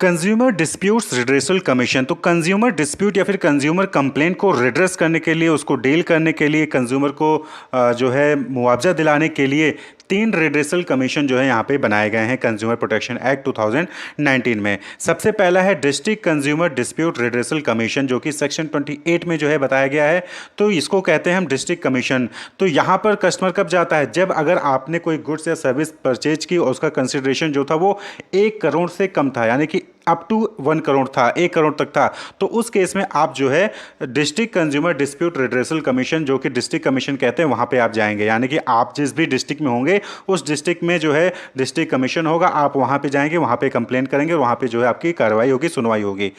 Consumer disputes redressal commission. तो consumer dispute या फिर कंज्यूमर कंप्लेंट को रिड्रेस करने के लिए, उसको डील करने के लिए, कंज्यूमर को जो है मुआवजा दिलाने के लिए 3 रिड्रेसल कमीशन जो है यहाँ पे बनाए गए हैं कंज्यूमर प्रोटेक्शन एक्ट 2019 में। सबसे पहला है district consumer dispute redressal commission, जो कि सेक्शन 28 में जो है बताया गया है। तो इसको कहते हैं हम डिस्ट्रिक्ट कमीशन। तो यहाँ पर कस्टमर कब जाता है? जब अगर आपने कोई गुड्स या सर्विस परचेज की और उसका कंसिडरेशन जो था वो 1 करोड़ से कम था, यानी कि अप टू 1 करोड़ था, 1 करोड़ तक था, तो उस केस में आप जो है district consumer dispute redressal commission, जो कि डिस्ट्रिक्ट कमीशन कहते हैं, वहां पे आप जाएंगे। यानी कि आप जिस भी डिस्ट्रिक्ट में होंगे उस डिस्ट्रिक्ट में जो है डिस्ट्रिक्ट कमीशन होगा, आप वहां पे जाएंगे, वहां पे कंप्लेन करेंगे और वहां पे जो है आपकी कार्रवाई होगी, सुनवाई होगी।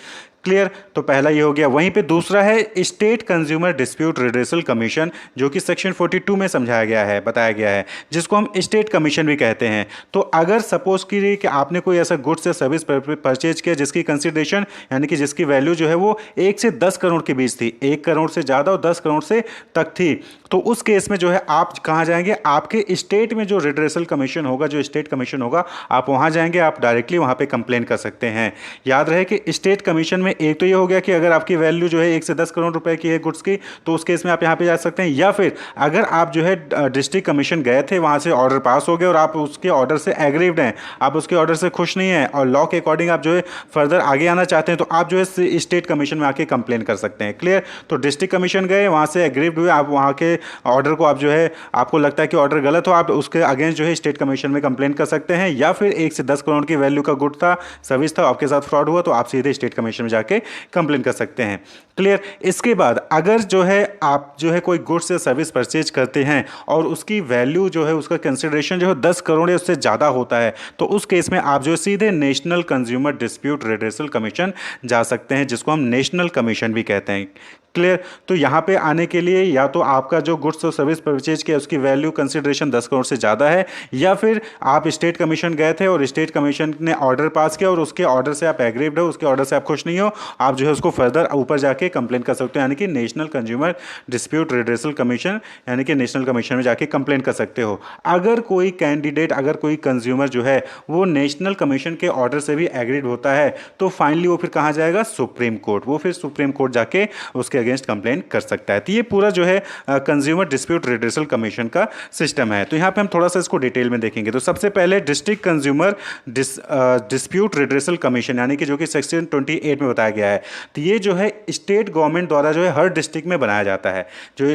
क्लियर? तो पहला ये हो गया। वहीं पे दूसरा है state consumer dispute redressal commission, जो कि सेक्शन 42 में समझाया गया है, बताया गया है, जिसको हम स्टेट कमीशन भी कहते हैं। तो अगर सपोज कीजिए कि आपने कोई ऐसा गुड्स या सर्विस परचेज किया जिसकी कंसिडरेशन, यानी कि जिसकी वैल्यू जो है वो 1 से 10 करोड़ के बीच थी, 1 करोड़ से ज़्यादा और 10 करोड़ से तक थी, तो उस केस में जो है आप कहाँ जाएंगे? आपके स्टेट में जो रिड्रेसल कमीशन होगा, जो स्टेट कमीशन होगा, आप वहाँ जाएंगे, आप डायरेक्टली वहाँ पे कंप्लेन कर सकते हैं। याद रहे कि स्टेट कमीशन में एक तो ये हो गया कि अगर आपकी वैल्यू जो है 1 से 10 करोड़ रुपए की है गुड्स की, तो उस केस में आप यहाँ पे जा सकते हैं। या फिर अगर आप जो है डिस्ट्रिक्ट कमीशन गए थे, वहाँ से ऑर्डर पास हो गया और आप उसके ऑर्डर से एग्रीव्ड हैं, आप उसके ऑर्डर से खुश नहीं हैं और लॉ के अकॉर्डिंग आप जो है फर्दर आगे आना चाहते हैं, तो आप जो है स्टेट कमीशन में आके कंप्लेन कर सकते हैं। क्लियर? तो डिस्ट्रिक्ट कमीशन गए, वहाँ से एग्रीव्ड हुए, आप वहाँ के ऑर्डर को आप जो है, आपको लगता है कि ऑर्डर गलत हो, आप उसके अगेंस्ट जो है स्टेट कमीशन में कंप्लेन कर सकते हैं। या फिर 1 से 10 करोड़ की वैल्यू का गुड था, सर्विस था, आपके साथ फ्रॉड हुआ, तो आप सीधे स्टेट कमीशन में जाके कंप्लेन कर सकते हैं। क्लियर? इसके बाद अगर जो है आप जो है कोई गुड्स या सर्विस परचेज करते हैं और उसकी वैल्यू जो है, उसका कंसिडरेशन जो है 10 करोड़ या उससे ज़्यादा होता है, तो उस केस में आप जो है सीधे national consumer dispute redressal commission जा सकते हैं, जिसको हम नेशनल कमीशन भी कहते हैं। क्लियर? तो यहाँ पे आने के लिए या तो आपका जो गुड्स और सर्विस परचेज किया उसकी वैल्यू कंसिडरेशन 10 करोड़ से ज़्यादा है, या फिर आप स्टेट कमीशन गए थे और स्टेट कमीशन ने ऑर्डर पास किया और उसके ऑर्डर से आप एग्रीव्ड हो, उसके ऑर्डर से आप खुश नहीं हो, आप जो है उसको फर्दर ऊपर जाके कंप्लेन कर सकते हो, यानी कि national consumer dispute redressal commission, यानी कि नेशनल कमीशन में जाके कंप्लेन कर सकते हो। अगर कोई कैंडिडेट, अगर कोई कंज्यूमर जो है वो नेशनल कमीशन के ऑर्डर से भी एग्रीड होता है, तो फाइनली वो फिर कहाँ जाएगा? Supreme court. वो फिर सुप्रीम कोर्ट जाके उसके अगेंस्ट कंप्लेन कर सकता है। तो ये पूरा जो है कंज्यूमर डिस्प्यूट रिड्रेसल कमीशन का सिस्टम है। तो यहाँ पे हम थोड़ा सा इसको डिटेल में देखेंगे। तो सबसे पहले district consumer dispute redressal commission, यानी कि जो कि सेक्शन 28 में बताया गया है। तो ये जो है स्टेट गवर्नमेंट द्वारा जो है हर डिस्ट्रिक्ट में बनाया जाता है। जो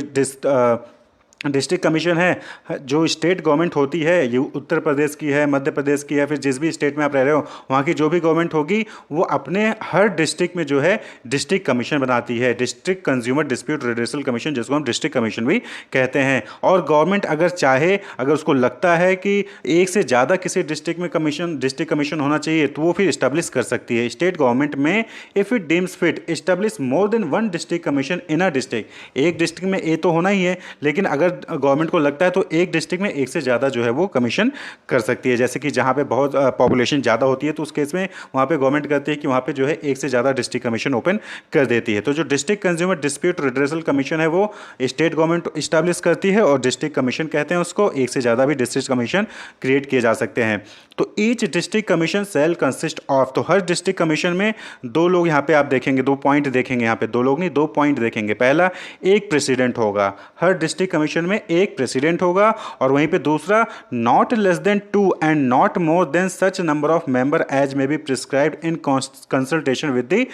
डिस्ट्रिक्ट कमीशन है, जो स्टेट गवर्नमेंट होती है, ये उत्तर प्रदेश की है, मध्य प्रदेश की है, फिर जिस भी स्टेट में आप रह रहे हो वहाँ की जो भी गवर्नमेंट होगी, वो अपने हर डिस्ट्रिक्ट में जो है डिस्ट्रिक्ट कमीशन बनाती है, district consumer dispute redressal commission, जिसको हम डिस्ट्रिक्ट कमीशन भी कहते हैं। और गवर्नमेंट अगर चाहे, अगर उसको लगता है कि एक से ज़्यादा किसी डिस्ट्रिक्ट में कमीशन, डिस्ट्रिक्ट कमीशन होना चाहिए, तो वो फिर इस्टेब्लिश कर सकती है। स्टेट गवर्नमेंट में if it deems fit establish more than 1 district commission in a district. एक डिस्ट्रिक्ट में ए तो होना ही है, लेकिन अगर गवर्नमेंट को लगता है तो एक डिस्ट्रिक्ट में एक से ज़्यादा जो है वो कमीशन कर सकती है। जैसे कि जहाँ पे बहुत पॉपुलेशन ज़्यादा होती है, तो उस केस में वहाँ पे गवर्नमेंट कहती है कि वहाँ पे जो है एक से ज़्यादा डिस्ट्रिक्ट कमीशन ओपन कर देती है। तो जो district consumer dispute redressal commission है वो स्टेट गवर्नमेंट इस्टेब्लिश करती है, और डिस्ट्रिक्ट कमीशन कहते हैं उसको। एक से ज़्यादा भी डिस्ट्रिक्ट कमीशन क्रिएट किए जा सकते हैं। तो each district commission shall consist of, तो हर डिस्ट्रिक्ट कमीशन में 2 लोग, यहाँ पे आप देखेंगे 2 पॉइंट देखेंगे, यहाँ पे 2 लोग नहीं 2 पॉइंट देखेंगे। पहला, एक प्रेसिडेंट होगा, हर डिस्ट्रिक्ट कमीशन में एक प्रेसिडेंट होगा, और वहीं पे दूसरा, not less than 2 and not more than such number of member as may be prescribed in consultation with the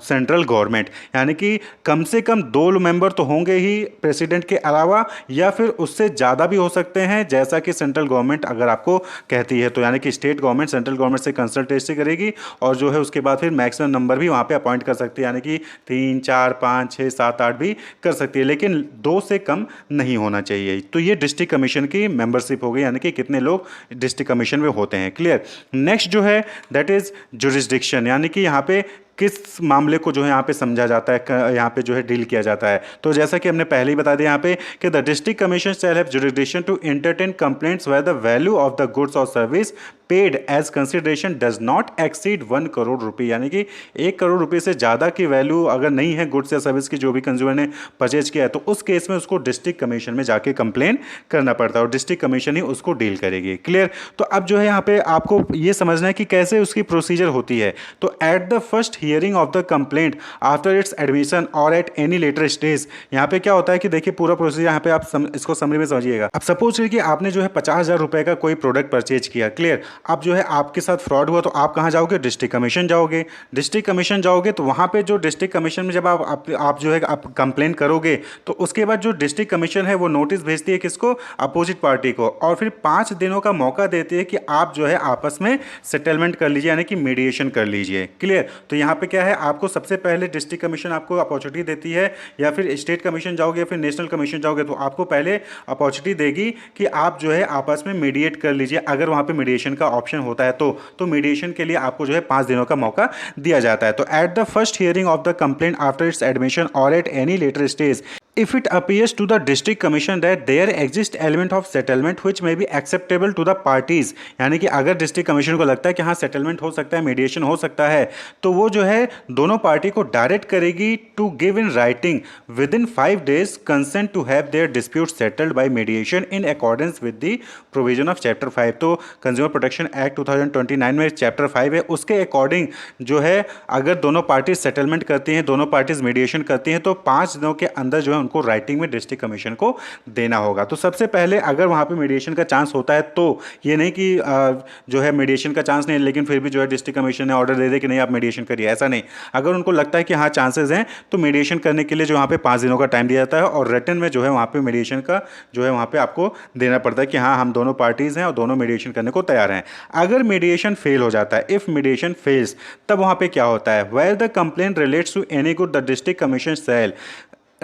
central government, यानी कि कम से कम 2 मेंबर तो होंगे ही प्रेसिडेंट के अलावा, या फिर उससे ज़्यादा भी हो सकते हैं, जैसा कि सेंट्रल गवर्नमेंट अगर आपको कहती है। तो यानी कि स्टेट गवर्नमेंट सेंट्रल गवर्नमेंट से कंसल्टेशन करेगी, और जो है उसके बाद फिर मैक्सिमम नंबर भी वहाँ पे अपॉइंट कर सकती है, यानी कि 3, 4, 5, 6, 7, 8 भी कर सकती है, लेकिन 2 से कम नहीं होना चाहिए। तो ये डिस्ट्रिक्ट कमीशन की मेंबरशिप हो गई, यानी कि कितने लोग डिस्ट्रिक्ट कमीशन में होते हैं। क्लियर? नेक्स्ट जो है दैट इज जुरिस्डिक्शन, यानी कि यहाँ पे किस मामले को जो है यहाँ पे समझा जाता है, यहाँ पे जो है डील किया जाता है। तो जैसा कि हमने पहले ही बता दिया यहाँ पे कि the district commission shall have jurisdiction to entertain complaints where the value of the goods और service paid as consideration does not exceed 1 crore रुपये, यानी कि 1 करोड़ रुपये से ज़्यादा की वैल्यू अगर नहीं है गुड्स या सर्विस की जो भी कंज्यूमर ने परचेज किया है, तो उस केस में उसको डिस्ट्रिक्ट कमीशन में जाके कंप्लेन करना पड़ता है और डिस्ट्रिक्ट कमीशन ही उसको डील करेगी। क्लियर? तो अब जो है यहाँ पे आपको ये समझना है कि कैसे उसकी प्रोसीजर होती है। तो at the first hearing of the complaint after its admission और एट एनी लेटर स्टेज, यहाँ पे क्या होता है कि देखिए पूरा प्रोसीजर यहाँ पे आप इसको समरी में समझिएगा। अब सपोज करिए कि आपने जो है 50,000 रुपए का कोई प्रोडक्ट परचेज किया। क्लियर? अब जो है आपके साथ फ्रॉड हुआ तो आप कहाँ जाओगे? डिस्ट्रिक्ट कमीशन जाओगे। डिस्ट्रिक्ट कमीशन जाओगे तो वहाँ पे जो डिस्ट्रिक्ट कमीशन में जब आप जो है आप कंप्लेन करोगे तो उसके बाद जो डिस्ट्रिक्ट कमीशन है वो नोटिस भेजती है किसको? अपोजिट पार्टी को, और फिर 5 दिनों का मौका देती है कि आप जो है आपस में सेटलमेंट कर लीजिए, यानी कि मीडिएशन कर लीजिए। क्लियर? तो यहाँ पे क्या है, आपको सबसे पहले डिस्ट्रिक्ट कमीशन आपको अपॉर्चुनिटी देती है, या फिर स्टेट कमीशन जाओगे या फिर नेशनल कमीशन जाओगे तो आपको पहले अपॉर्चुनिटी देगी कि आप जो है आपस में मीडिएट कर लीजिए, अगर वहाँ पे मीडिएशन का ऑप्शन होता है तो मीडिएशन के लिए आपको जो है 5 दिनों का मौका दिया जाता है। तो at the first hearing of the complaint after its admission और at any later stage, if it appears to the district commission that there exists element of settlement which may be acceptable to the parties, यानी कि अगर district commission को लगता है कि हाँ settlement हो सकता है, मीडिएशन हो सकता है, तो वो जो है दोनों पार्टी को डायरेक्ट करेगी to give in writing within 5 days consent to have their dispute settled by mediation in accordance with the provision of chapter 5। तो कंज्यूमर प्रोटेक्शन एक्ट 2029 में चैप्टर 5 है, उसके अकॉर्डिंग जो है अगर दोनों पार्टीज सेटलमेंट करती हैं, दोनों पार्टीज मीडिएशन करती हैं, तो 5 दिनों के अंदर जो है उनको राइटिंग में डिस्ट्रिक्ट कमीशन को देना होगा। तो सबसे पहले अगर वहां पे मीडिएशन का चांस होता है, तो ये नहीं कि जो है मीडिएशन का चांस नहीं लेकिन फिर भी जो है डिस्ट्रिक्ट कमीशन ने ऑर्डर दे दे कि नहीं आप मीडिएशन करिए, ऐसा नहीं। अगर उनको लगता है कि हाँ चांसेस हैं तो मीडिएशन करने के लिए जो वहाँ पे 5 दिनों का टाइम दिया जाता है और रिटन में जो है वहाँ पे मीडिएशन का जो है वहाँ पे आपको देना पड़ता है कि हाँ हम दोनों पार्टीज हैं और दोनों मीडिएशन करने को तैयार हैं। अगर मीडिएशन फेल हो जाता है, इफ मीडिएशन फेल्स, तब वहाँ पे क्या होता है? Where the complaint relates to any good the district commission shall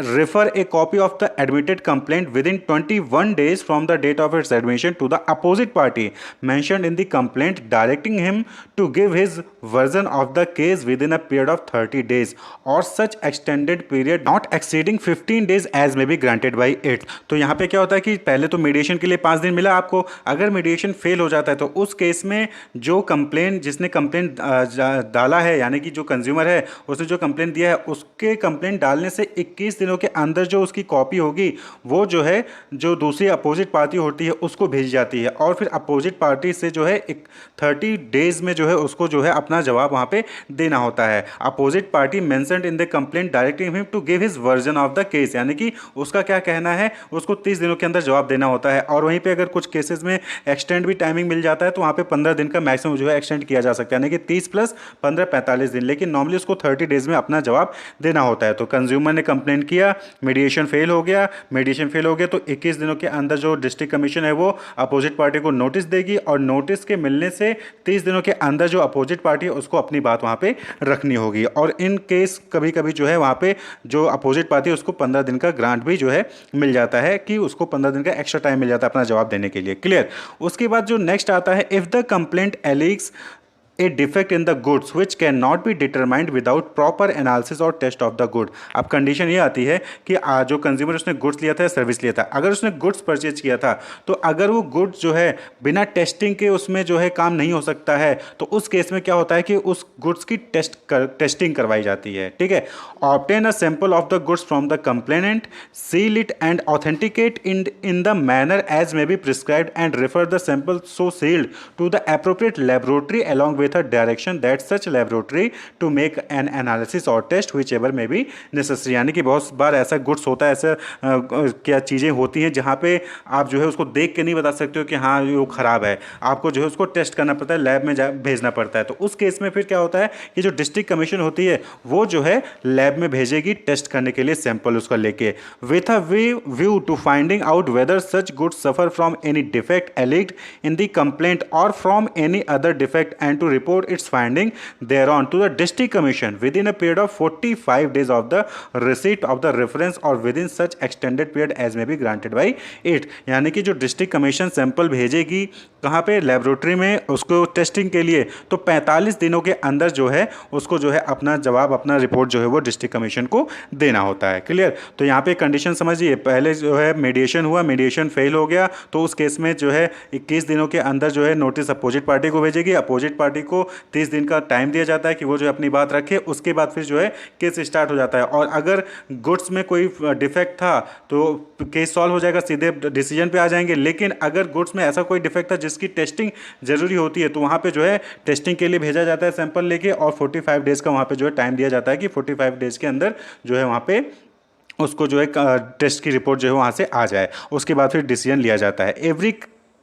refer a copy of the admitted complaint within 21 days from the date of its admission to the opposite party mentioned in the complaint, directing him to give his version of the case within a period of 30 days or such extended period not exceeding 15 days as may be granted by it। तो यहाँ पे क्या होता है कि पहले तो mediation के लिए 5 दिन मिला आपको, अगर मीडिएशन फेल हो जाता है तो उस केस में जो कंप्लेन जिसने कंप्लेन डाला है, यानी कि जो कंज्यूमर है उसने जो कंप्लेन दिया है, उसके कंप्लेन डालने से 21 दिनों के अंदर जो उसकी कॉपी होगी वो जो है जो दूसरी अपोजिट पार्टी होती है उसको भेजी जाती है, और फिर अपोजिट पार्टी से जो है 30 डेज में जो है उसको जो है अपना जवाब वहाँ पे देना होता है। Opposite party mentioned in the complaint directing him to give his version of the case, यानी कि उसका क्या कहना है उसको 30 दिनों के अंदर जवाब देना होता है। और वहीं पे अगर कुछ केसेस में एक्सटेंड भी टाइमिंग मिल जाता है तो वहाँ पे 15 दिन का मैक्सिमम जो है एक्सटेंड किया जा सकता है, यानी कि 30 + 15 45 दिन, लेकिन नॉर्मली उसको 30 डेज में अपना जवाब देना होता है। तो कंज्यूमर ने कंप्लेंट किया, मीडिएशन फेल हो गया, तो 21 दिनों के अंदर जो डिस्ट्रिक्ट कमीशन है वो अपोजिट पार्टी को नोटिस देगी, और नोटिस के मिलने से 30 दिनों के अंदर जो अपोजिट पार्टी है उसको अपनी बात वहां पे रखनी होगी। और इन केस कभी कभी जो है वहां पे जो अपोजिट पार्टी है उसको 15 दिन का ग्रांट भी जो है मिल जाता है, कि उसको 15 दिन का एक्स्ट्रा टाइम मिल जाता है अपना जवाब देने के लिए। क्लियर? उसके बाद जो नेक्स्ट आता है, if the complaint alleges a defect in the goods which cannot be determined without proper analysis or test of the good। अब कंडीशन ये आती है कि जो कंज्यूमर उसने गुड्स लिया था या सर्विस लिया था, अगर उसने गुड्स परचेज किया था तो अगर वो गुड्स जो है बिना टेस्टिंग के उसमें जो है काम नहीं हो सकता है, तो उस केस में क्या होता है कि उस गुड्स की टेस्टिंग करवाई जाती है। ठीक है? Obtain a sample of the goods from the complainant, seal it and authenticate in the manner as may be prescribed and refer the sample so sealed to the appropriate laboratory along with a direction that such laboratory to make an analysis or test whichever may be necessary। यानी कि बहुत बार ऐसा goods होता है, ऐसा क्या चीज़ें होती हैं जहाँ पे आप जो है उसको देख के नहीं बता सकते हो कि हाँ ये वो ख़राब है, आपको जो है उसको टेस्ट करना पड़ता है, लैब में भेजना पड़ता है। तो उस केस में फिर क्या होता है कि जो डिस्ट्रिक्ट कमीशन होती है वो जो है लैब में भेजेगी टेस्ट करने के लिए सैंपल उसका लेके, with a view to finding out whether such goods suffer from any defect alleged in the complaint और from any other defect and to report its finding thereon to the district commission within a period of 45 days of the receipt of the reference or within such extended period as may be granted by it। यानी कि जो district commission sample भेजेगी कहाँ पे, laboratory में, उसको testing के लिए, तो 45 दिनों के अंदर जो है उसको जो है अपना जवाब, अपना रिपोर्ट जो है वो डिस्ट्रिक्ट कमीशन को देना होता है। क्लियर। तो यहाँ पे कंडीशन समझिए, पहले जो है मीडिएशन हुआ, मीडिएशन फेल हो गया, तो उस केस में जो है 21 दिनों के अंदर जो है नोटिस अपोजिट पार्टी को भेजेगी। अपोजिट पार्टी को 30 दिन का टाइम दिया जाता है कि वो जो है अपनी बात रखे। उसके बाद फिर जो है केस स्टार्ट हो जाता है, और अगर गुड्स में कोई डिफेक्ट था तो केस सॉल्व हो जाएगा, सीधे डिसीजन पे आ जाएंगे। लेकिन अगर गुड्स में ऐसा कोई डिफेक्ट था जिसकी टेस्टिंग जरूरी होती है, तो वहाँ पे जो है टेस्टिंग के लिए भेजा जाता है सैंपल लेके, और 45 डेज़ का वहाँ पे जो है टाइम दिया जाता है कि 45 डेज़ के अंदर जो है वहाँ पे उसको जो है टेस्ट की रिपोर्ट जो है वहाँ से आ जाए। उसके बाद फिर डिसीजन लिया जाता है। Every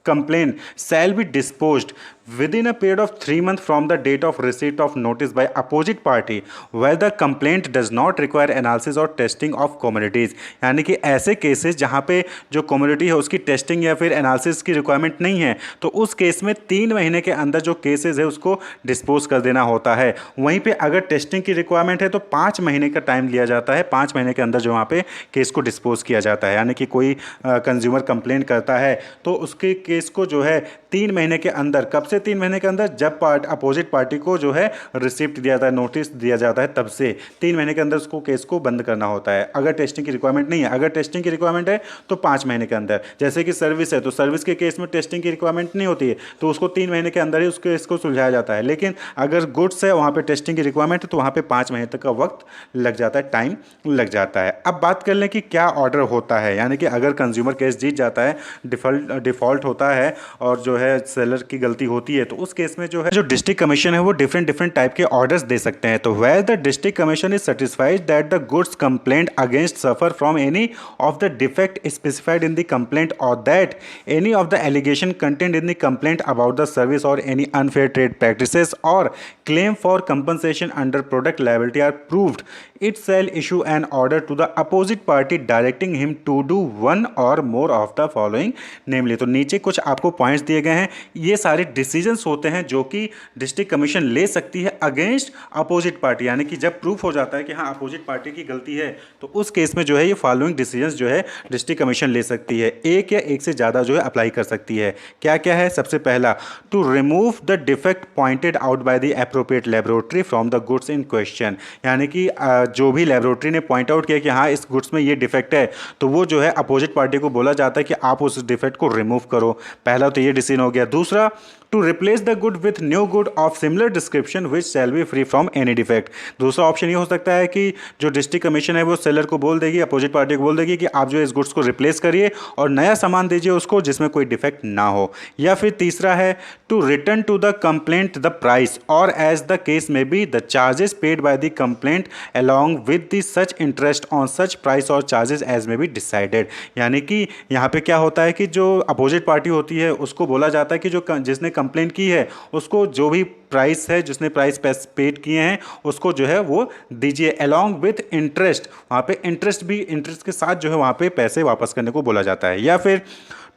complaint shall be disposed within a period of 3 months from the date of receipt of notice by opposite party where the complaint does not require analysis or testing of commodities। यानी कि ऐसे cases जहाँ पे जो community है उसकी testing या फिर एनालिसिस की रिक्वायरमेंट नहीं है, तो उस केस में 3 महीने के अंदर जो केसेस है उसको डिस्पोज कर देना होता है। वहीं पे अगर टेस्टिंग की रिक्वायरमेंट है तो 5 महीने का टाइम लिया जाता है। 5 महीने के अंदर जो वहाँ पे केस को डिस्पोज किया जाता है। यानी कि कोई कंज्यूमर कंप्लेंट करता है तो उसके केस को जो है 3 महीने के अंदर, कब से 3 महीने के अंदर, जब अपोजिट पार्टी को जो है रिसिप्ट दिया जाता है, नोटिस दिया जाता है, तब से 3 महीने के अंदर उसको केस को बंद करना होता है। अगर टेस्टिंग की रिक्वायरमेंट नहीं है, अगर टेस्टिंग की रिक्वायरमेंट है तो 5 महीने के अंदर। जैसे कि सर्विस है तो सर्विस के केस में टेस्टिंग की रिक्वायरमेंट नहीं होती है, तो उसको 3 महीने के अंदर ही उस केस को सुलझाया जाता है। लेकिन अगर गुड्स है वहाँ पर टेस्टिंग की रिक्वायरमेंट है तो वहाँ पर 5 महीने तक का वक्त लग जाता है, टाइम लग जाता है। अब बात कर लें कि क्या ऑर्डर होता है। यानी कि अगर कंज्यूमर केस जीत जाता है, डिफॉल्ट होता है और जो है सेलर की गलती होती है, तो उस केस में जो है जो डिस्ट्रिक्ट कमीशन है वो डिफरेंट टाइप के ऑर्डर्स दे सकते हैं। तो where the district commission is satisfied that the goods complaint against suffer from any of the defect specified in the complaint और that any of the allegation content in the complaint about the service और any unfair trade practices और claim for compensation under product liability are proved, it shall issue an order to the opposite party directing him to do one or more of the following namely। तो नीचे कुछ आपको points दिए गए हैं। ये सारे डिसीजंस होते हैं जो कि डिस्ट्रिक्ट कमीशन ले सकती है अगेंस्ट अपोजिट पार्टी। यानी कि जब प्रूफ हो जाता है कि हाँ अपोजिट पार्टी की गलती है, तो उस केस में जो है ये फॉलोइंग डिसीजंस जो है डिस्ट्रिक्ट कमीशन ले सकती है। एक या एक से ज़्यादा जो है अप्लाई कर सकती है। क्या क्या है? सबसे पहला, to remove the defect pointed out by the appropriate laboratory from the goods in question. यानी कि जो भी लेबोरेटरी ने पॉइंट आउट किया कि हाँ इस गुड्स में ये डिफेक्ट है, तो वो जो है अपोजिट पार्टी को बोला जाता है कि आप उस डिफेक्ट को रिमूव करो। पहला तो ये डिसीजन हो गया। दूसरा, to replace the good with new good of similar description which shall be free from any defect. दूसरा ऑप्शन ये हो सकता है कि जो डिस्ट्रिक्ट कमीशन है वो सेलर को बोल देगी, अपोजिट पार्टी को बोल देगी कि आप जो इस गुड्स को रिप्लेस करिए और नया सामान दीजिए उसको जिसमें कोई डिफेक्ट ना हो। या फिर तीसरा है, to return to the complaint the price और as the case may be the charges paid by the complaint along with the such interest on such price और charges as may be decided। यानी कि यहाँ पे क्या होता है कि जो अपोजिट पार्टी होती है उसको बोला जाता है कि जो जिसने कंप्लेंट की है उसको जो भी प्राइस है, जिसने प्राइस पेड किए हैं उसको जो है वो दीजिए along with interest। वहाँ पे इंटरेस्ट के साथ जो है वहाँ पे पैसे वापस करने को बोला जाता है। या फिर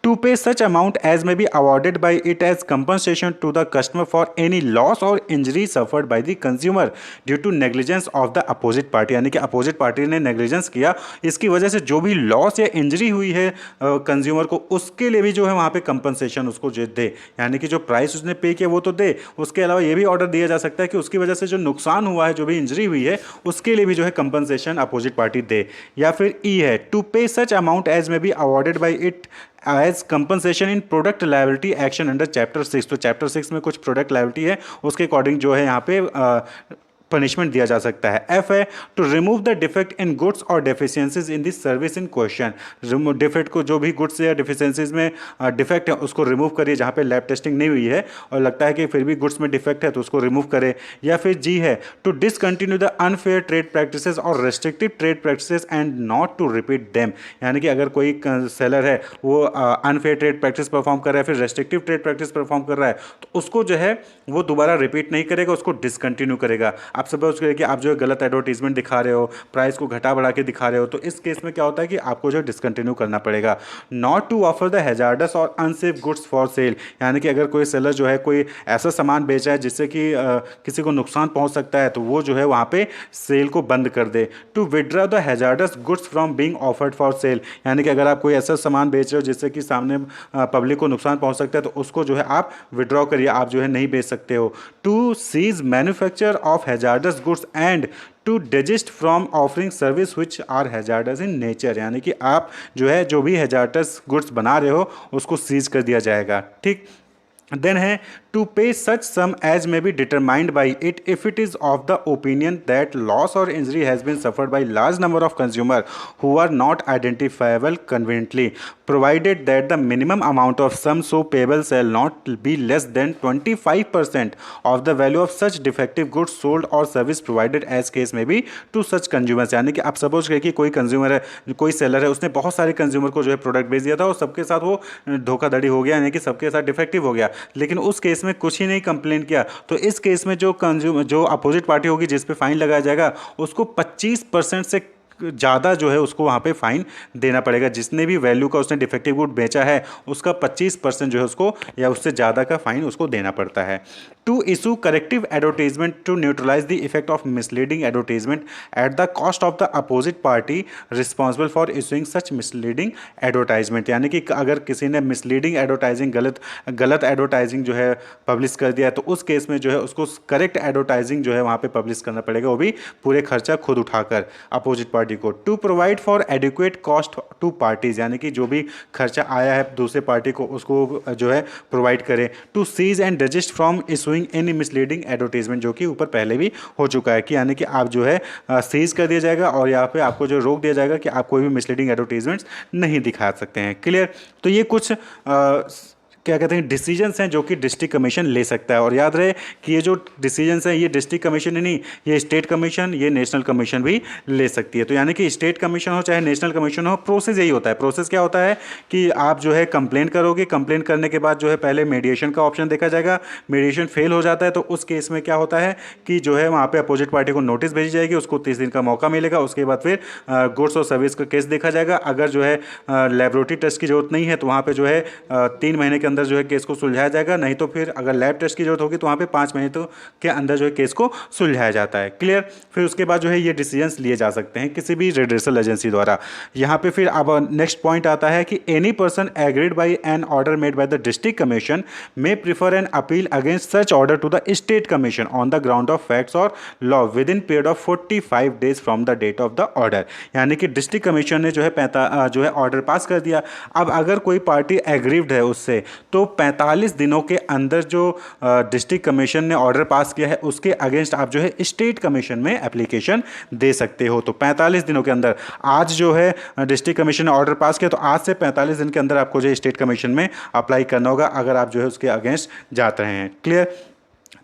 to pay such amount as may be awarded by it as compensation to the customer for any loss or injury suffered by the consumer due to negligence of the opposite party। यानी कि opposite party ने negligence किया, इसकी वजह से जो भी loss या इंजरी हुई है कंज्यूमर को, उसके लिए भी जो है वहाँ पे कंपनसेशन उसको जो दे। यानी कि जो प्राइस उसने पे किया वो तो दे, उसके अलावा ये भी ऑर्डर दिया जा सकता है कि उसकी वजह से जो नुकसान हुआ है, जो भी इंजरी हुई है, उसके लिए भी जो है कंपनसेशन अपोजिट पार्टी दे। या फिर ई है, to pay such amount as may be awarded by it as compensation in product liability action under chapter 6। तो चैप्टर 6 में कुछ प्रोडक्ट लायबिलिटी है, उसके अकॉर्डिंग जो है यहाँ पे पनिशमेंट दिया जा सकता है। एफ है, to remove the defect in goods और deficiencies in this service in question. Defect को, जो भी गुड्स या डिफिशिएंसीज में डिफेक्ट है उसको रिमूव करिए जहाँ पे लैब टेस्टिंग नहीं हुई है और लगता है कि फिर भी गुड्स में डिफेक्ट है तो उसको रिमूव करें। या फिर जी है, to discontinue the unfair trade practices और restrictive trade practices and not to repeat them. यानी कि अगर कोई सेलर है वो अनफेयर ट्रेड प्रैक्टिस परफॉर्म कर रहा है, फिर रेस्ट्रिक्टिव ट्रेड प्रैक्टिस परफॉर्म कर रहा है, तो उसको जो है वो दोबारा रिपीट नहीं करेगा, उसको डिसकंटिन्यू करेगा। आप सपोज करिए कि आप जो है गलत एडवर्टीजमेंट दिखा रहे हो, प्राइस को घटा बढ़ा के दिखा रहे हो, तो इस केस में क्या होता है कि आपको जो है डिसकंटिन्यू करना पड़ेगा। Not to offer the hazardous और अनसेफ गुड्स फॉर सेल, यानी कि अगर कोई सेलर जो है कोई ऐसा सामान बेच रहा है जिससे कि किसी को नुकसान पहुंच सकता है, तो वो जो है वहाँ पे सेल को बंद कर दे। To withdraw the hazardous goods from being offered for sale, यानी कि अगर आप कोई ऐसा सामान बेच रहे हो जिससे कि सामने पब्लिक को नुकसान पहुंच सकता है, तो उसको जो है आप विड्रॉ करिए, आप जो है नहीं बेच सकते हो। To cease manufacture of hazardous goods and to desist from offering service which are hazardous in nature, यानी कि आप जो है जो भी हैजार्डस गुड्स बना रहे हो उसको सीज कर दिया जाएगा। ठीक, देन है to pay such sum as may be determined by it if it is of the opinion that loss और injury has been suffered by large number of consumer who are not identifiable conveniently, provided that the minimum amount of sum so payable shall not be less than 25% of the value of such defective goods sold और service provided as case may be to such consumers, यानी कि आप suppose करिए कि कोई consumer है, कोई seller है, उसने बहुत सारे कंज्यूमर को जो है प्रोडक्ट बेच दिया था और सबके साथ वो धोखाधड़ी हो गया, यानी कि सबके साथ डिफेक्टिव हो गया, लेकिन उस केस में कुछ ही नहीं कंप्लेन किया, तो इस केस में जो अपोजिट पार्टी होगी जिस पे फाइन लगाया जाएगा उसको 25% से ज़्यादा जो है उसको वहाँ पे फाइन देना पड़ेगा। जिसने भी वैल्यू का उसने डिफेक्टिव गुड बेचा है उसका 25% जो है उसको या उससे ज़्यादा का फाइन उसको देना पड़ता है। To issue corrective advertisement to neutralize the effect of misleading advertisement at the cost of the opposite party responsible for issuing such misleading advertisement, यानी कि अगर किसी ने मिसलीडिंग एडवर्टाइजिंग गलत एडवर्टाइजिंग जो है पब्लिश कर दिया है, तो उस केस में जो है उसको करेक्ट एडवर्टाइजिंग जो है वहाँ पे पब्लिश करना पड़ेगा, वो भी पूरे खर्चा खुद उठाकर अपोजिट पार्टी को। To provide for adequate cost to parties, यानी कि जो भी खर्चा आया है दूसरे पार्टी को उसको जो है प्रोवाइड करे। To cease and desist from issuing any misleading advertisement, जो कि ऊपर पहले भी हो चुका है कि यानी कि आप जो है सीज कर दिया जाएगा और यहाँ पे आपको जो रोक दिया जाएगा कि आप कोई भी मिसलीडिंग एडवर्टीजमेंट्स नहीं दिखा सकते हैं। क्लियर, तो ये कुछ क्या कहते हैं डिसीजंस हैं जो कि डिस्ट्रिक्ट कमीशन ले सकता है। और याद रहे कि ये जो डिसीजंस हैं ये डिस्ट्रिक्ट कमीशन ही नहीं, ये स्टेट कमीशन, ये नेशनल कमीशन भी ले सकती है। तो यानी कि स्टेट कमीशन हो चाहे नेशनल कमीशन हो, प्रोसेस यही होता है। प्रोसेस क्या होता है कि आप जो है कंप्लेंट करोगे, कंप्लेंट करने के बाद जो है पहले मीडिएशन का ऑप्शन देखा जाएगा, मीडिएशन फेल हो जाता है तो उस केस में क्या होता है कि जो है वहाँ पर अपोजिट पार्टी को नोटिस भेजी जाएगी, उसको 30 दिन का मौका मिलेगा। उसके बाद फिर गुड्स और सर्विस का केस देखा जाएगा। अगर जो है लेबोरेटरी टेस्ट की जरूरत नहीं है तो वहाँ पर जो है 3 महीने के अंदर जो है केस को सुलझाया जाएगा, नहीं तो फिर अगर लैब टेस्ट की जरूरत होगी तो वहाँ पे 5 महीने तो के अंदर जो है केस को सुलझाया जाता है। क्लियर, फिर उसके बाद जो है ये डिसीजंस लिए जा सकते हैं किसी भी रिड्रेसल एजेंसी द्वारा। यहाँ पे फिर अब नेक्स्ट पॉइंट आता है कि any person aggrieved by an order made by the district commission may prefer an appeal against such order to the state commission on the ground of facts और law within period of 45 days from the date of the order, यानी कि district commission ने जो है order pass कर दिया। अब अगर कोई पार्टी एग्रीव्ड है उससे, तो 45 दिनों के अंदर जो डिस्ट्रिक्ट कमीशन ने ऑर्डर पास किया है उसके अगेंस्ट आप जो है स्टेट कमीशन में एप्लीकेशन दे सकते हो। तो 45 दिनों के अंदर, आज जो है डिस्ट्रिक्ट कमीशन ने ऑर्डर पास किया तो आज से 45 दिन के अंदर आपको जो है स्टेट कमीशन में अप्लाई करना होगा अगर आप जो है उसके अगेंस्ट जाते रहे हैं। क्लियर,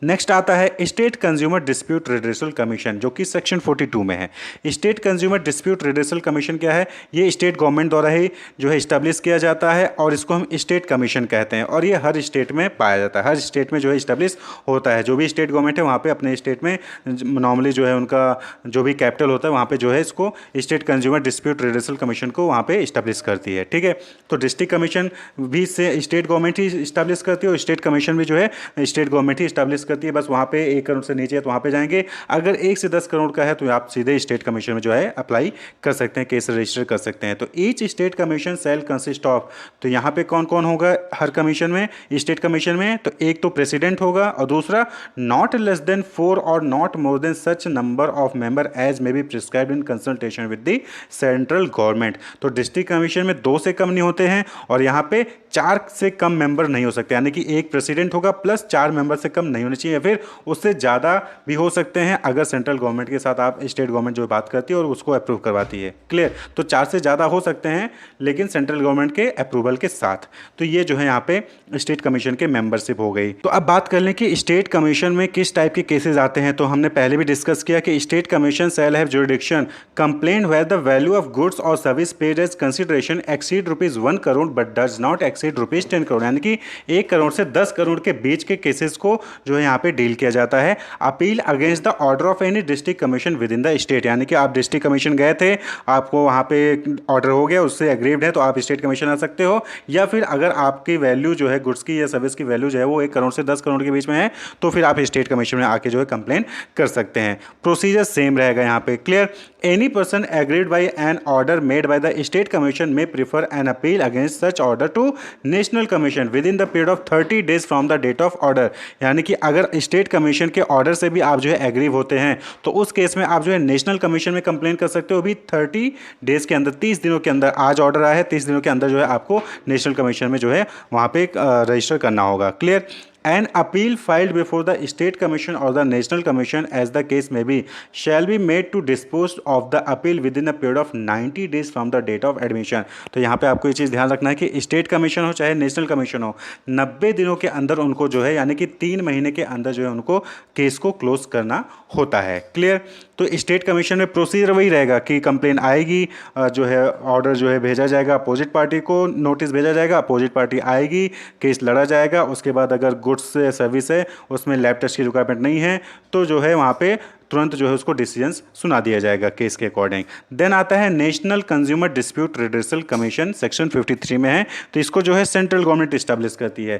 नेक्स्ट आता है state consumer dispute redressal commission, जो कि सेक्शन 42 में है। State consumer dispute redressal commission क्या है? ये स्टेट गवर्नमेंट द्वारा ही जो है इस्टेब्लिश किया जाता है और इसको हम स्टेट कमीशन कहते हैं। और ये हर स्टेट में पाया जाता है, हर स्टेट में जो है इस्टेब्लिश होता है। जो भी स्टेट गवर्नमेंट है वहाँ पे अपने स्टेट में नॉर्मली जो है उनका जो भी कैपिटल होता है वहाँ पे जो है इसको state consumer dispute redressal commission को वहाँ पे इस्टेब्लिश करती है। ठीक है, तो डिस्ट्रिक्ट कमीशन भी से स्टेट गवर्नमेंट ही इस्टेब्लिश करती है और स्टेट कमीशन भी जो है स्टेट गवर्नमेंट ही इस्टेब्लिश करती है। बस वहाँ पे 1 करोड़ से नीचे है तो वहाँ पे जाएंगे, अगर 1 से 10 करोड़ का है तो आप सीधे स्टेट कमीशन में जो है अप्लाई कर सकते हैं, केस रजिस्टर कर सकते हैं। तो each state commission shall consist of, तो यहाँ पे कौन कौन होगा हर कमीशन में, स्टेट कमीशन में? तो एक तो प्रेसिडेंट होगा और दूसरा नॉट लेस देन 4 और not more than such number of member as may be prescribed in consultation with the central government. तो डिस्ट्रिक्ट कमीशन में 2 से कम नहीं होते हैं और यहाँ पे 4 से कम मेंबर नहीं हो सकते, यानी कि एक प्रेसिडेंट होगा प्लस 4 मेंबर से कम नहीं होने चाहिए, फिर उससे ज़्यादा भी हो सकते हैं अगर सेंट्रल गवर्नमेंट के साथ आप स्टेट गवर्नमेंट जो बात करती है और उसको अप्रूव करवाती है। क्लियर, तो 4 से ज़्यादा हो सकते हैं लेकिन सेंट्रल गवर्नमेंट के अप्रूवल के साथ। तो ये जो है यहाँ पे स्टेट कमीशन के मेंबरशिप हो गई। तो अब बात कर लें कि स्टेट कमीशन में किस टाइप के केसेस आते हैं। तो हमने पहले भी डिस्कस किया कि state commission shall have jurisdiction complain where the value of goods और service paid as consideration exceed ₹1 crore but does not exceed exceed ₹10 crore, यानी कि 1 करोड़ से 10 करोड़ के बीच के केसेस को जो है यहाँ पे डील किया जाता है। Appeal against the order of any district commission within the state, यानी कि आप डिस्ट्रिक्ट कमीशन गए थे, आपको वहाँ पे ऑर्डर हो गया, उससे एग्रीव्ड है तो आप स्टेट कमीशन आ सकते हो, या फिर अगर आपकी वैल्यू जो है गुड्स की या सर्विस की वैल्यू जो है वो 1 करोड़ से 10 करोड़ के बीच में है तो फिर आप स्टेट कमीशन में आके जो है कंप्लेन कर सकते हैं। प्रोसीजर सेम रहेगा यहाँ पे। Clear. Any person aggrieved by an order made by the state commission may prefer an appeal against such order to national commission within the period of 30 days from the date of order, यानी कि अगर state commission के order से भी आप जो है aggrieve होते हैं तो उस केस में आप जो है नेशनल कमीशन में कंप्लेन कर सकते हो भी 30 डेज के अंदर, 30 दिनों के अंदर। आज ऑर्डर आया है, 30 दिनों के अंदर जो है आपको नेशनल कमीशन में जो है वहाँ पे रजिस्टर करना होगा। Clear. An appeal filed before the state commission or the national commission, as the case may be, shall be made to dispose of the appeal within a period of 90 days from the date of admission। तो यहाँ पे आपको ये चीज़ ध्यान रखना है कि state commission हो चाहे नेशनल कमीशन हो, 90 दिनों के अंदर उनको जो है, यानी कि 3 महीने के अंदर जो है उनको केस को क्लोज करना होता है। क्लियर। तो स्टेट कमीशन में प्रोसीजर वही रहेगा कि कंप्लेन आएगी, जो है ऑर्डर जो है भेजा जाएगा, अपोजिट पार्टी को नोटिस भेजा जाएगा, अपोजिट पार्टी आएगी, केस लड़ा जाएगा। उसके बाद अगर गुड्स सर्विस है उसमें लैब टेस्ट की रिक्वायरमेंट नहीं है तो जो है वहाँ पे तुरंत जो है उसको डिसीजंस सुना दिया जाएगा केस के अकॉर्डिंग। देन आता है national consumer dispute redressal commission, section 53 में है। तो इसको जो है सेंट्रल गवर्नमेंट इस्टेब्लिश करती है।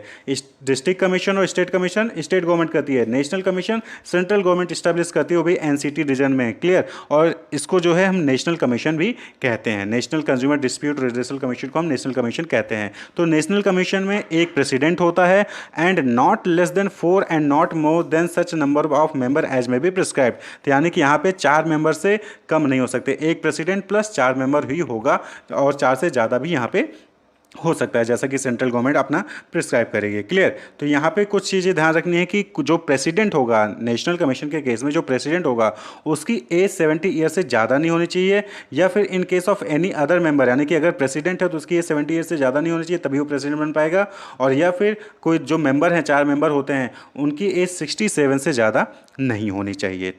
डिस्ट्रिक्ट कमीशन और स्टेट कमीशन स्टेट गवर्नमेंट करती है, national commission central government establish करती है, वो भी एनसीटी रीजन में। क्लियर। और इसको जो है हम नेशनल कमीशन भी कहते हैं, national consumer dispute redressal commission को हम नेशनल कमीशन कहते हैं। तो नेशनल कमीशन में एक प्रेसिडेंट होता है and not less than 4 and not more than such number of member as may be prescribed. तो यानी कि यहाँ पे 4 मेंबर से कम नहीं हो सकते, एक प्रेसिडेंट प्लस 4 मेंबर ही होगा, और 4 से ज़्यादा भी यहाँ पे हो सकता है, जैसा कि सेंट्रल गवर्नमेंट अपना प्रिस्क्राइब करेगी। क्लियर। तो यहाँ पे कुछ चीज़ें ध्यान रखनी है कि जो प्रेसिडेंट होगा नेशनल कमीशन के केस में, जो प्रेसिडेंट होगा उसकी एज 70 ईयर से ज़्यादा नहीं होनी चाहिए, या फिर in case of any other member, यानी कि अगर प्रेसिडेंट है तो उसकी एज 70 ईयर से ज़्यादा नहीं होनी चाहिए तभी वो प्रेसिडेंट बन पाएगा, और या फिर कोई जो मेंबर हैं, 4 मेंबर होते हैं, उनकी एज 67 से ज़्यादा नहीं होनी चाहिए।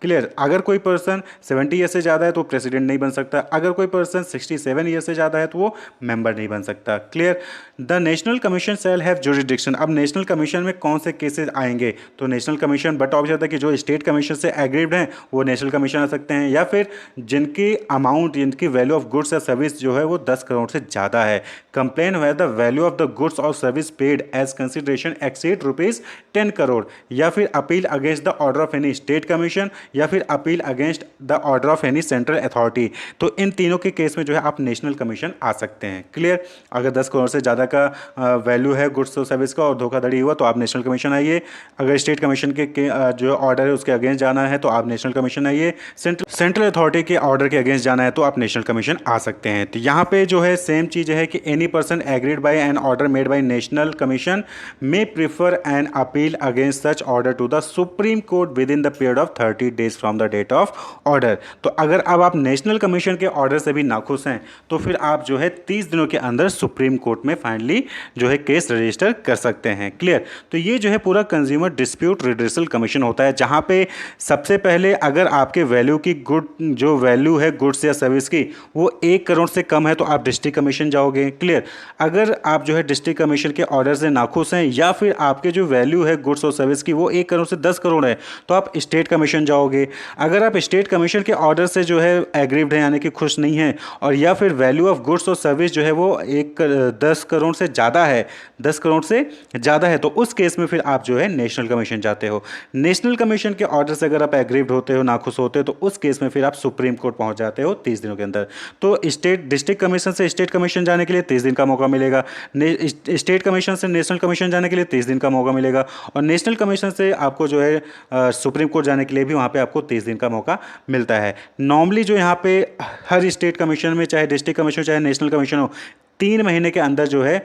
क्लियर। अगर कोई पर्सन 70 ईयर से ज़्यादा है तो प्रेसिडेंट नहीं बन सकता, अगर कोई पर्सन 67 ईयर से ज़्यादा है तो वो मेंबर नहीं बन सकता। Clear. The national commission shall have jurisdiction. अब नेशनल कमीशन में कौन से केसेस आएंगे, तो नेशनल कमीशन बट ऑब्जेक्ट है कि जो स्टेट कमीशन से एग्रीव्ड हैं वो नेशनल कमीशन आ सकते हैं, या फिर जिनकी अमाउंट, जिनकी वैल्यू ऑफ गुड्स या सर्विस जो है वो 10 करोड़ से ज़्यादा है। Complain where the value of the goods और service paid as consideration exceed ₹10 crore, या फिर appeal against the order of any state commission, या फिर appeal against the order of any central authority. तो इन तीनों के केस में जो है आप नेशनल कमीशन आ सकते हैं। क्लियर। अगर 10 करोड़ से ज़्यादा का वैल्यू है गुड्स और सर्विस का और धोखाधड़ी हुआ तो आप नेशनल कमीशन आइए। अगर स्टेट कमीशन के जो ऑर्डर है उसके अगेंस्ट जाना है तो आप नेशनल कमीशन आइए। सेंट्रल अथॉरिटी के ऑर्डर के अगेंस्ट जाना है तो आप नेशनल कमीशन आ सकते हैं। तो यहाँ पे जो है सेम चीज़ है कि any person aggrieved by an order made by national commission may prefer an appeal against such order to the supreme court within the period of 30 days from the date of order. तो अगर अब आप national commission के order से भी नाखुश हैं तो फिर आप जो है 30 दिनों के अंदर सुप्रीम कोर्ट में फाइनली जो है केस रजिस्टर कर सकते हैं। क्लियर। तो ये जो है पूरा कंज्यूमर डिस्प्यूट रिड्रेसल कमीशन होता है, जहां पे सबसे पहले अगर आपके वैल्यू की जो वैल्यू है गुड्स या सर्विस की वो 1 करोड़ से कम है तो आप डिस्ट्रिक्ट कमीशन जाओगे। क्लियर। अगर आप जो है डिस्ट्रिक्ट कमीशन के ऑर्डर से नाखुश हैं या फिर आपके जो वैल्यू है गुड्स और सर्विस की वो 1 करोड़ से 10 करोड़ है तो आप स्टेट कमीशन जाओगे। अगर आप स्टेट कमीशन के ऑर्डर से जो है एग्रीव्ड है यानी कि खुश नहीं है, और या फिर वैल्यू ऑफ गुड्स और सर्विस जो है वो 10 करोड़ से ज़्यादा है, 10 करोड़ से ज़्यादा है, तो उस केस में फिर आप जो है नेशनल कमीशन जाते हो। नेशनल कमीशन के ऑर्डर से अगर आप एग्रीव्ड होते हो, नाखुश होते हो, तो उस केस में फिर आप सुप्रीम कोर्ट पहुंच जाते हो 30 दिनों के अंदर। तो डिस्ट्रिक्ट कमीशन से स्टेट कमीशन जाने के लिए 30 दिन का मौका मिलेगा, स्टेट कमीशन से नेशनल कमीशन जाने के लिए 30 दिन का मौका मिलेगा, और नेशनल कमीशन से आपको जो है सुप्रीम कोर्ट जाने के लिए भी वहाँ पे आपको 30 दिन का मौका मिलता है। नॉर्मली जो यहाँ पे हर स्टेट कमीशन में, चाहे डिस्ट्रिक्ट कमीशन चाहे नेशनल कमीशन हो, 3 महीने के अंदर जो है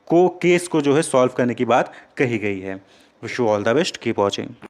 केस को जो है सॉल्व करने की बात कही गई है। Wish you all the best, keep watching.